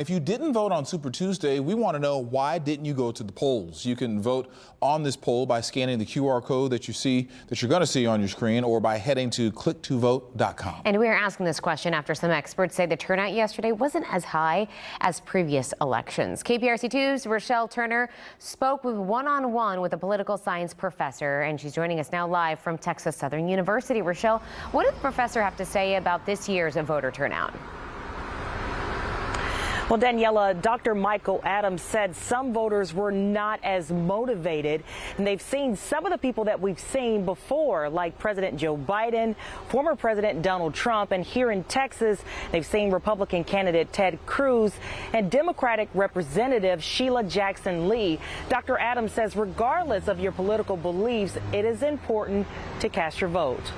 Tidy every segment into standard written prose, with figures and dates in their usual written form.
If you didn't vote on Super Tuesday, we want to know, why didn't you go to the polls? You can vote on this poll by scanning the QR code that you're going to see on your screen, or by heading to click2vote.com. And we are asking this question after some experts say the turnout yesterday wasn't as high as previous elections. KPRC2's Rochelle Turner spoke one-on-one with a political science professor, and she's joining us now live from Texas Southern University. Rochelle, what did the professor have to say about this year's voter turnout? Well, Daniela, Dr. Michael Adams said some voters were not as motivated, and they've seen some of the people that we've seen before, like President Joe Biden, former President Donald Trump, and here in Texas, they've seen Republican candidate Ted Cruz and Democratic Representative Sheila Jackson Lee. Dr. Adams says regardless of your political beliefs, it is important to cast your vote.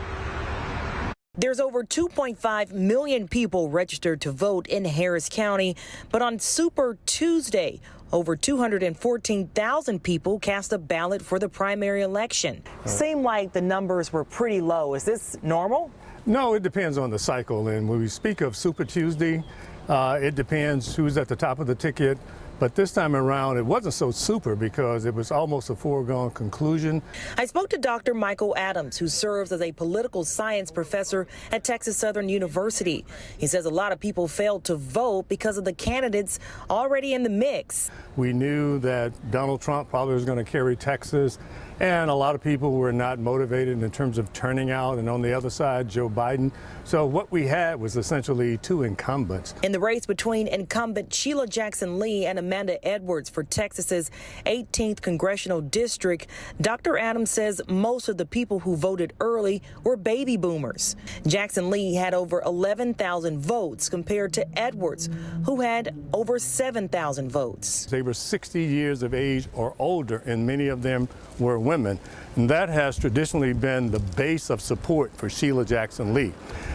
There's over 2.5 million people registered to vote in Harris County, but on Super Tuesday, over 214,000 people cast a ballot for the primary election. Seemed like the numbers were pretty low. Is this normal? No, it depends on the cycle. And when we speak of Super Tuesday, it depends who's at the top of the ticket. But this time around, it wasn't so super because it was almost a foregone conclusion. I spoke to Dr. Michael Adams, who serves as a political science professor at Texas Southern University. He says a lot of people failed to vote because of the candidates already in the mix. We knew that Donald Trump probably was going to carry Texas, and a lot of people were not motivated in terms of turning out. And on the other side, Joe Biden. So what we had was essentially two incumbents. In the race between incumbent Sheila Jackson Lee and Amanda Edwards for Texas's 18th congressional district, Dr. Adams says most of the people who voted early were baby boomers. Jackson Lee had over 11,000 votes compared to Edwards, who had over 7,000 votes. They were 60 years of age or older, and many of them were women. And that has traditionally been the base of support for Sheila Jackson Lee.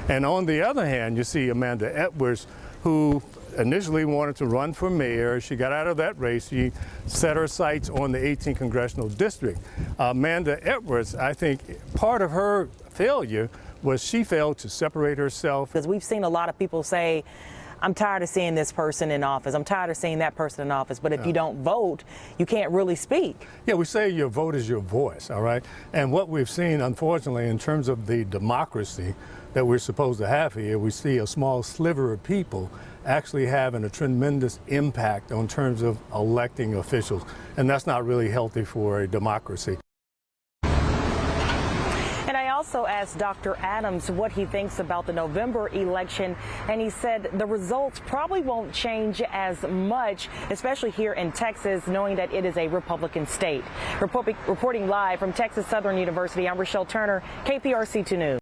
And on the other hand, you see Amanda Edwards, who initially wanted to run for mayor. She got out of that race. She set her sights on the 18th congressional district. Amanda Edwards, I think part of her failure was she failed to separate herself. Because we've seen a lot of people say, I'm tired of seeing this person in office. I'm tired of seeing that person in office. But if you don't vote, you can't really speak. Yeah, we say your vote is your voice, all right? And what we've seen, unfortunately, in terms of the democracy that we're supposed to have here, we see a small sliver of people actually having a tremendous impact on terms of electing officials. And that's not really healthy for a democracy. I also asked Dr. Adams what he thinks about the November election, and he said the results probably won't change as much, especially here in Texas, knowing that it is a Republican state. Reporting live from Texas Southern University, I'm Rochelle Turner, KPRC2 News.